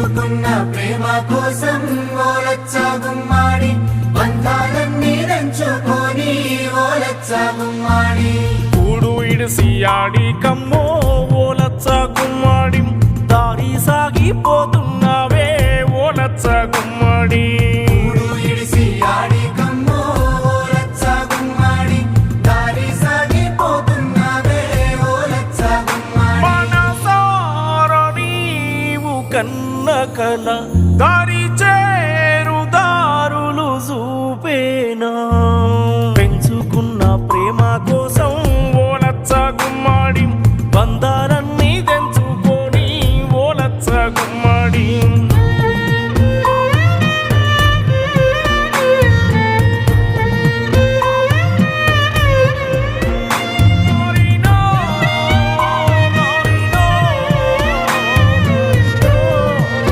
పెట్టుకున్న ప్రేమ కోసం ఓలచ్చ గుమ్మాడి బంధాలన్నీ దంచుకొని ఓలచ్చ గుమ్మాడి కూడు ఇడిసి ఆడి కమ్మో ఓలచ్చ గుమ్మాడి దారి సాగిపోతున్నావే ఓలచ్చ గుమ్మాడి కూడు ఇడిసి ఆడి కమ్మో ఓలచ్చ గుమ్మాడి దారి సాగిపోతున్నావే ఓలచ్చ గుమ్మాడి మనసార నీవు కన్న కల దారి చేరు దారులు చూపేనా పెంచుకున్న ప్రేమ కోసం